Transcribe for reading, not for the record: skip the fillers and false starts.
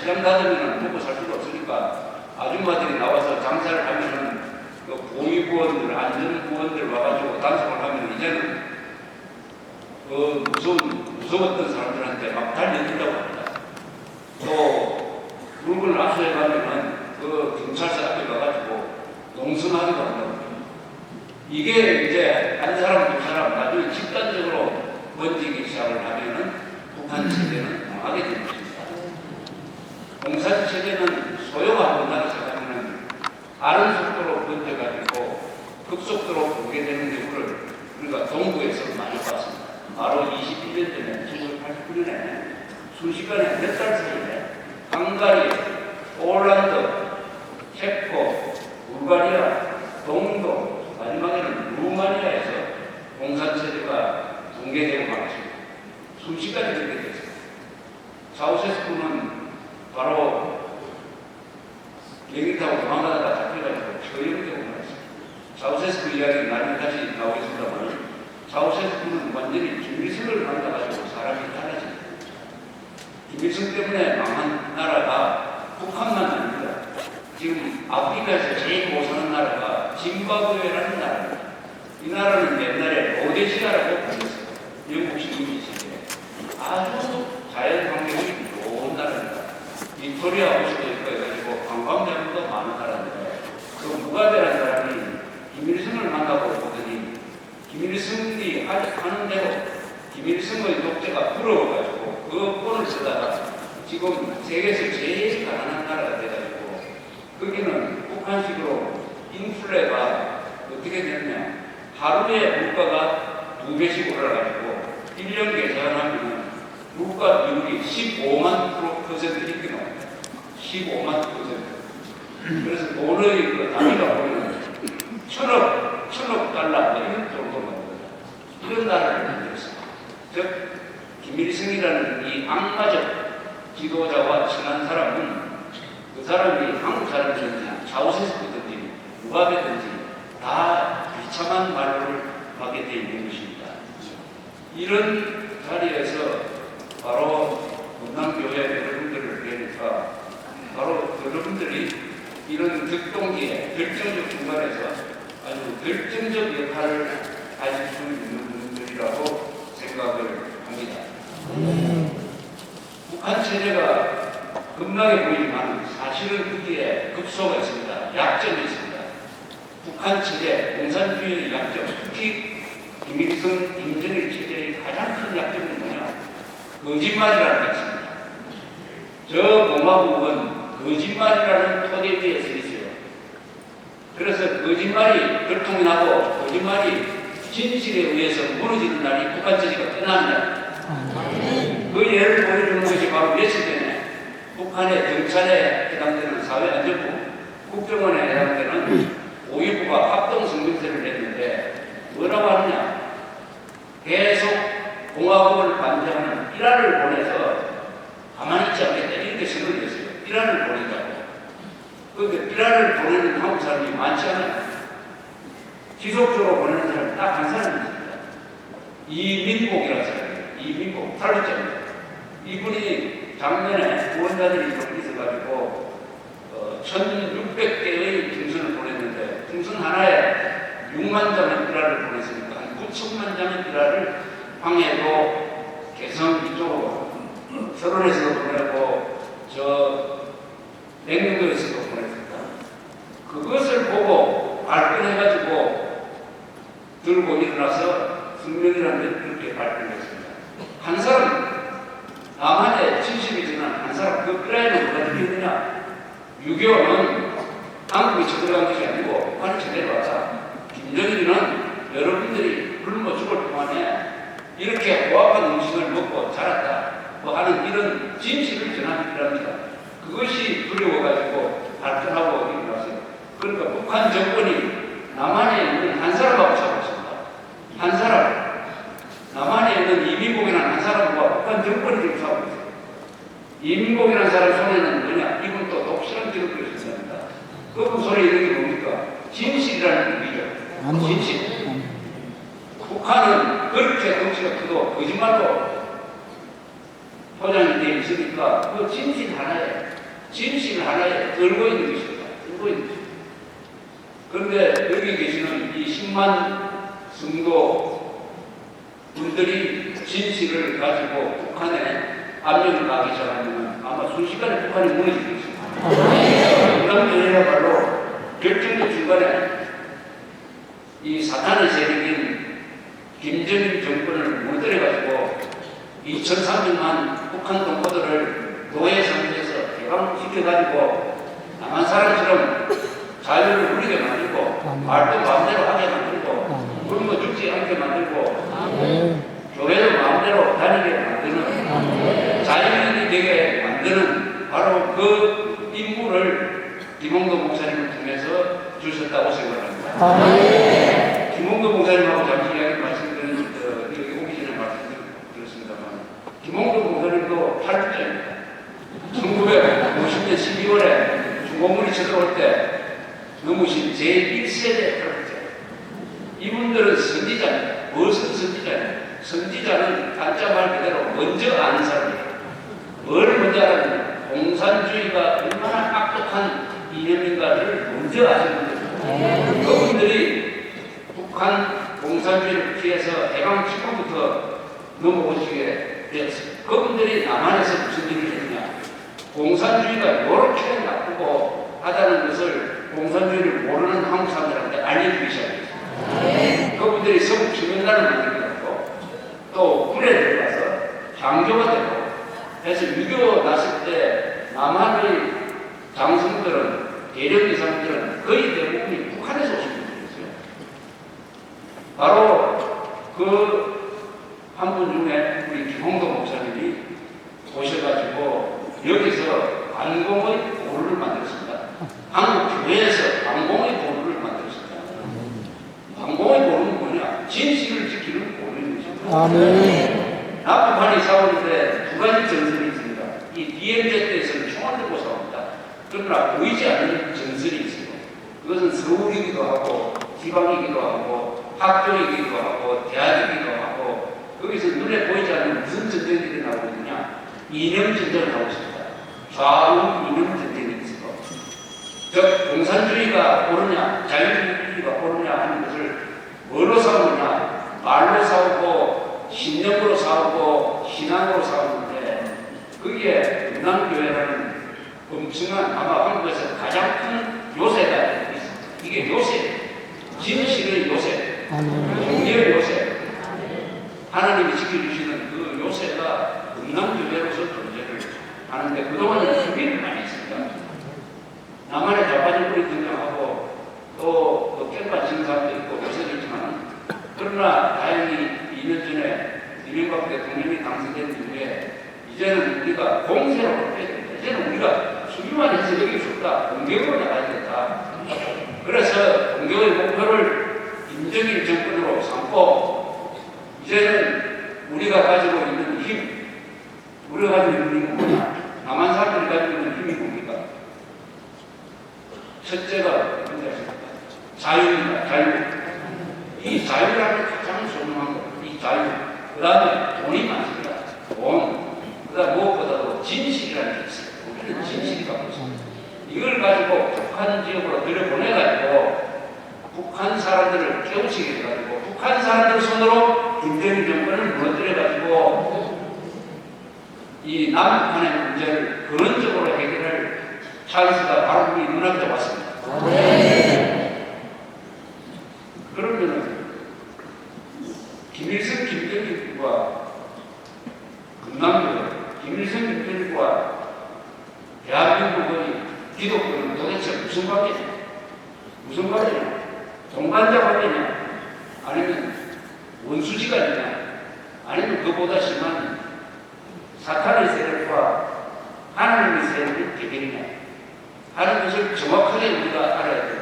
시장 닫으면 먹고 살 수가 없으니까 아줌마들이 나와서 장사를 하면은 그 공익구원들, 안전구원들 와가지고 단속을 하면 이제는 그 무서웠던 사람들한테 막 달려든다고 합니다. 또 물건을 압수해 가면은 그 경찰서 앞에 가가지고 농성하기도 한다고. 이게 이제 한 사람 두 사람 나중에 집단적으로 번지기 시작을 하면은 북한 체제는 망하게 되는 것입니다. 공산 체제는 소요가 안 된다고 생각하면 빠른 속도로 번져가지고 급속도로 붕괴되는 경우를 우리가 동부에서 많이 봤습니다. 바로 21년 전에 1989년에 순식간에 몇 달 사이에 헝가리, 폴란드, 체코, 불가리아, 동도, 마지막에는 루마니아에서 공산체제가 붕괴되고 말았습니다. 순식간에 그렇게 됐습니다. 차우세스쿠는 바로 비행기 타고 도망가다가 잡혀가지고 처형되고 말았습니다. 차우세스쿠 이야기는 나중에 다시 나오겠습니다만 차우세스쿠는 완전히 김일성을 만나가지고 사람이 달라집니다. 김일성 때문에 망한 나라가 북한만 아닙니다. 지금 아프리카에서 제일 못 사는 나라가 짐바브웨라는 나라입니다. 이 나라는 옛날에 로데시아라고 불렸어요. 영국 식민지 시대에. 아주 자연 환경이 좋은 나라입니다. 빅토리아 호수도 있고 해가지고 관광객도 많은 나라인데 그 무가베라는 사람이 김일성을 만나고 보더니 김일성이 하는 대로 김일성의 독재가 부러워가지고 그 폰을 쓰다가 지금 세계에서 제일 가난한 나라가 돼가지고 거기는 북한식으로 인플레가 어떻게 됐냐 하루에 물가가 2배씩 올라가지고 1년 계산하면 물가 비율이 15만 %이 나옵니다. 15만 %. 그래서 돈의 그 단위가 보면 천억 달러 이런 정도가 됩니다. 이런 나라를 만들었습니다. 즉 김일성이라는 이 악마적 지도자와 친한 사람은 그 사람이 한국 사람이든지 차우세스쿠든지 무가베든지 다 비참한 말을 하게 되어 있는 것입니다. 이런 자리에서 바로 문남교회 여러분들을 뵈니까 바로 여러분들이 이런 득동기에 결정적 중간에서 아주 결정적 역할을 하실 수 있는 분들이라고 생각을 합니다. 북한 체제가 겁나게 보이지만 사실은 거기에 급소가 있습니다. 약점이 있습니다. 북한 체제, 공산주의의 약점, 특히 김일성, 김정일 체제의 가장 큰 약점이 뭐냐? 거짓말이라는 게 있습니다. 저 공화국은 거짓말이라는 토대 위에 서 있어요. 그래서 거짓말이 결통이 나고 거짓말이 진실에 의해서 무너지는 날이 북한 체제가 끝납니다. 그 예를 보여주는 것이 바로 며칠 전에 북한의 경찰에 해당되는 사회안전부, 국정원에 해당되는 5.19가 합동성명서를 냈는데 뭐라고 하느냐? 계속 공화국을 반대하는 이란을 보내서 가만히 있지 않겠다 이렇게 선언을 했어요. 이란을 보낸다고. 그런데 이란을 보내는 한국 사람이 많지 않아요. 지속적으로 보내는 사람이 딱 한 사람이 있습니다. 이민복이라는 사람이에요. 이민복, 탈북자입니다. 이분이 작년에 후원자들이 좀 있어가지고 1600개의 풍선을 보냈는데 풍선 하나에 6만 장의 비라를 보냈으니까 한 9천만 장의 비라를 황해도 개성 이쪽으로 서론에서도 보내고 저 냉동도에서도 보냈습니다. 그것을 보고 발끈해가지고 들고 일어나서 성명이라는 그렇게 발끈했습니다. 한 사람 남한에 70이 지난 한 사람 그 비라에는 뭐가 들리느냐? 6.25는 한국이 쳐들어간 것이 아니고 북한이 쳐들어가자 김정일이는 여러분들이 굶어 죽을 동안에 이렇게 고압한 음식을 먹고 자랐다 뭐 하는 이런 진실을 전하는 일합니다. 그것이 두려워가지고 발전하고 일어났어요. 그러니까 북한 정권이 남한에 있는 한 사람하고 싸우고 있습니다. 한 사람. 남한에 있는 이민복이라는 한 사람과 북한 정권이 지금 싸우고 있어요. 이민복이라는 사람 손에는 뭐냐? 이분 또 독실한 기록을 쓴답니다. 그분 손에 있는 게 뭡니까? 진실이라는 의미죠. 진실. 북한은 그렇게 덩치가 크도 거짓말도 포장이 되어 있으니까 그 진실 하나에 들고 있는 것입니다. 들고 있는 것입니다. 그런데 여기 계시는 이 10만 성도 분들이 진실을 가지고 북한에 압력을 가기 시작하면 아마 순식간에 북한이 무너질 것입니다. 그다음에야말로 결정적 중간에 이 사탄의 세력인 김정일 정권을 무너뜨려가지고 2,300만 북한 동포들을 노예 상태에서 해방시켜가지고 남한 사람처럼 자유를 누리게 만들고 말도 마음대로 하게 만들고 굶어 죽지 않게 만들고 교회도 마음대로 다니게 만드는 자유인이 되게 만드는 바로 그 임무를 김홍도 목사님을 통해서 주셨다고 생각합니다. 김홍도 목사님하고 잠시 이야기 말씀드린 여기 오기 전에 말씀드렸습니다만 김홍도 목사님도 8주째입니다. 1950년 12월에 중공군이 쳐들어올 때 넘으신 제1세대 8주째. 이분들은 선지자입니다. 무엇은 선지자입니다. 선지자는 한자 말 그대로 먼저 아는 사람이에요. 뭘 먼저 알았느냐. 공산주의가 얼마나 악독한 이념인가를 먼저 아시는 분들. 그분들이 북한 공산주의를 피해서 해방 직후부터 넘어오시게 되었습니다. 그분들이 남한에서 무슨 일을 했느냐. 공산주의가 이렇게 나쁘고 하다는 것을 공산주의를 모르는 한국 사람들한테 알려주기 시작했습니다. 그분들이 서북 주민단을 만들고 또 군에 들어가서 장교가 되고 해서 6.25 났을 때 남한의 장성들은 대령 이상들은 거의 대부분이 북한에서 오신 분들이었어요. 바로 그 한 분 중에 우리 김홍도 목사님이 오셔가지고 여기서 관공의 보루를 만들었습니다. 한국 교회에서 관공의 보루를 만들었습니다. 관공의 보루는 뭐냐? 진실을 지키는 보루인 것입니다. 아멘. 남북한이 싸우는데 두 가지 전선이 있습니다. 이 DMZ에서는 총을 들고 싸웁니다. 그러나 보이지 않는 전선이 있습니다. 그것은 서울이기도 하고 지방이기도 하고 학교이기도 하고 대학이기도 하고 거기서 눈에 보이지 않는 무슨 전쟁들이 나오고 있느냐? 이념 전쟁을 하고 있습니다. 좌우 이념 전쟁이 있어. 즉 공산주의가 옳으냐 자유주의가 옳으냐 하는 것을 뭐로 싸우느냐? 말로 싸우고 신념으로 싸우고 신앙으로 싸우는데 거기에 음남교회라는 엄청난 아마 한국에서 가장 큰 요새가 있습니다. 이게 요새, 진실의 요새, 종교의 요새, 하나님이 지켜주시는 그 요새가 음남교회로서 존재를 하는데 그동안은 준비를 많이 했습니다. 남한의 좌파정권이 등장하고 또 깽판 증상도 있고 요새도 있지만 그러나 다행히 2년 전에 이명박 대통령이 당선된 이후에 이제는 우리가 공세로 바뀌어야 됩니다. 이제는 우리가 수비만 해서 여기 좋다. 공격으로 나가야 된다. 그래서 공격의 목표를 김정일 정권으로 삼고 이제는 우리가 가지고 있는 힘, 우리가 가지고 있는 힘은 뭐냐? 남한 사람들이 가지고 있는 힘이 뭡니까? 첫째가 뭔지 아십니까? 자유입니다. 자유. 이 자유라는 가장 소중한 것. 이 자유. 그 다음에 돈이 많습니다. 돈. 그 다음 무엇보다도 진실이라는 게 있어요. 우리는 진실이 갖고 있습니다. 이걸 가지고 북한 지역으로 들여보내가지고 북한 사람들을 깨우치게 해가지고 북한 사람들 손으로 김정일 정권을 무너뜨려가지고 이 남북한의 문제를 근원적으로 해결할 찬스가 바로 우리 눈앞에 왔습니다. 그러면은 김일성, 김정일과 금남교회, 김일성, 김정일과 대한민국의 기독교는 도대체 무슨 관계냐? 무슨 관계냐? 동반자 관계냐? 아니면 원수지간이냐? 아니면 그보다 심한 사탄의 세력과 하나님의 세력의 대결이냐? 하는 것을 정확하게 우리가 알아야 됩니다.